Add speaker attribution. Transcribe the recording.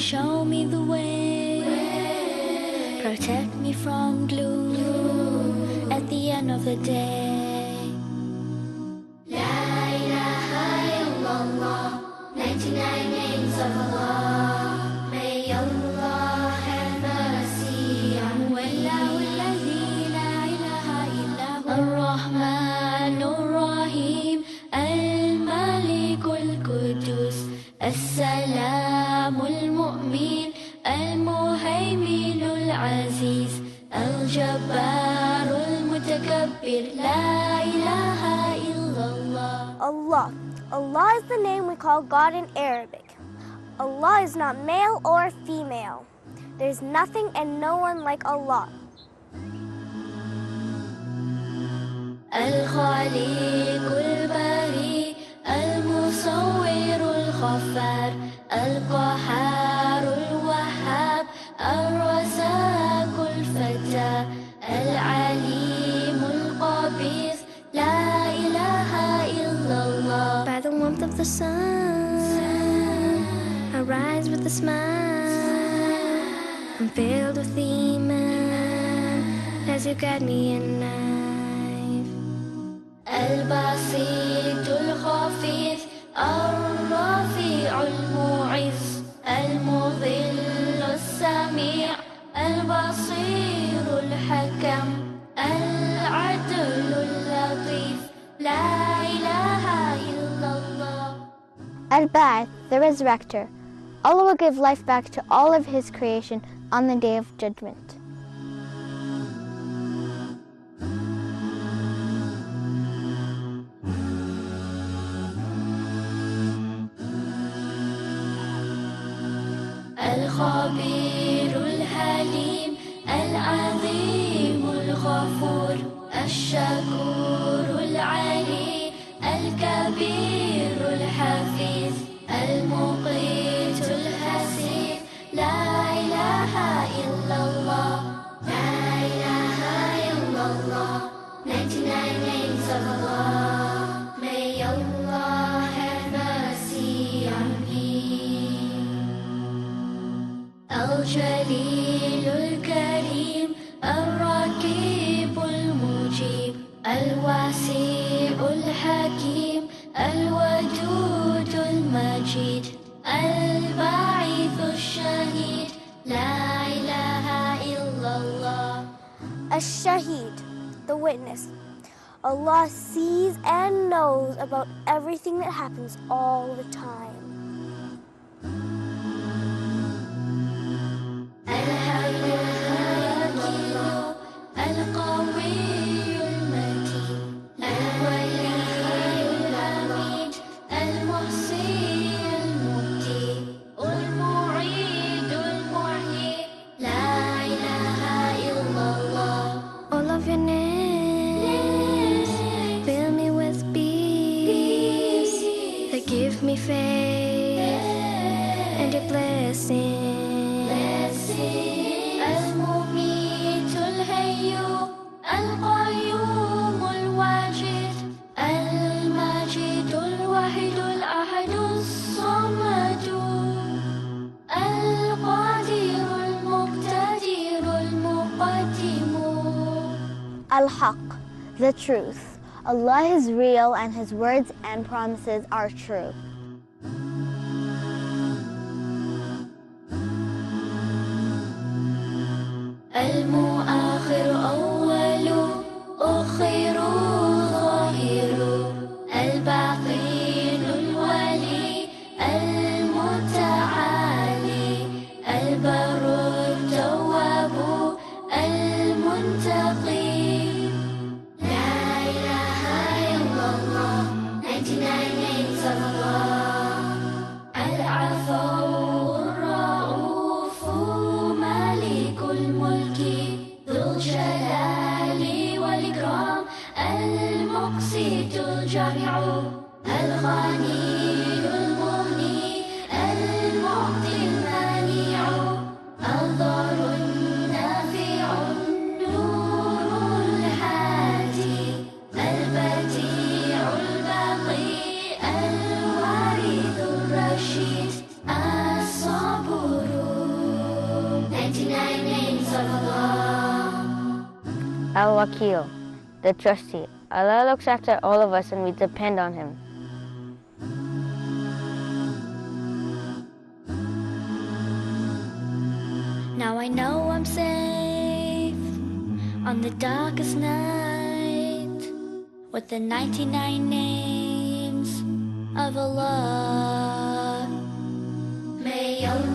Speaker 1: show me the way. Protect me from gloom at the end of the day. La ilaha illallah, 99 names of Allah. May Allah have mercy on me. La ilaha illallah. Ar-Rahman Ar-Rahim, Al-Malik Al-Qudus, As-Salam Al-Mu'min, Al-Muhaymin Al-Aziz, Al-Jabbar Al-Mutakabbir. La ilaha illallah.
Speaker 2: Allah. Allah is the name we call God in Arabic. Allah is not male or female. There's nothing and no one like Allah.
Speaker 1: الخالق الباري المصور الغفار القهار الوهاب الرزاق الفتاح العليم القبير. لا إله إلا الله.
Speaker 2: By the warmth of the sun, I rise with a smile. I'm filled with Iman as you guide me in life.
Speaker 1: البسيط الخفيف الرفيع المعز المظل السميع البصير الحكم العدل اللطيف. لا إله إلا الله.
Speaker 2: Al-Ba'ath, the resurrector. Allah will give life back to all of His creation on the Day of Judgment.
Speaker 1: الخبير الحليم العظيم الغفور الشكور العلي الكبير الحفيظ المقيت الحسيب. لا إله إلا الله. لا إله إلا الله. 99 names of Allah. May Allah have mercy on me. الجليل الكريم الرقيب المجيب الواسع الحكيم الودود المجيد البعيث الشهيد. لا إله إلا الله.
Speaker 2: Ash-Shahid, the witness. Allah sees and knows about everything that happens all the time. All of your names fill me with peace. They give me faith and your blessings.
Speaker 1: المميت الحي القيوم الواجد المجيد الوحيد الأحد الصمد القادر المقتدر المقدم.
Speaker 2: Al-Haq, the truth. Allah is real and His words and promises are true.
Speaker 1: المؤخر أول أخير ظاهر الباطن الولي المتعالي البر التواب المنتقي. لا إله إلا الله. 99 names of Allah. العفو الرؤوف مالك الملك of Allah.
Speaker 3: Al-Wakil, the trustee. Allah looks after all of us and we depend on Him.
Speaker 2: Now I know I'm safe on the darkest night with the 99 names of Allah.
Speaker 1: May Allah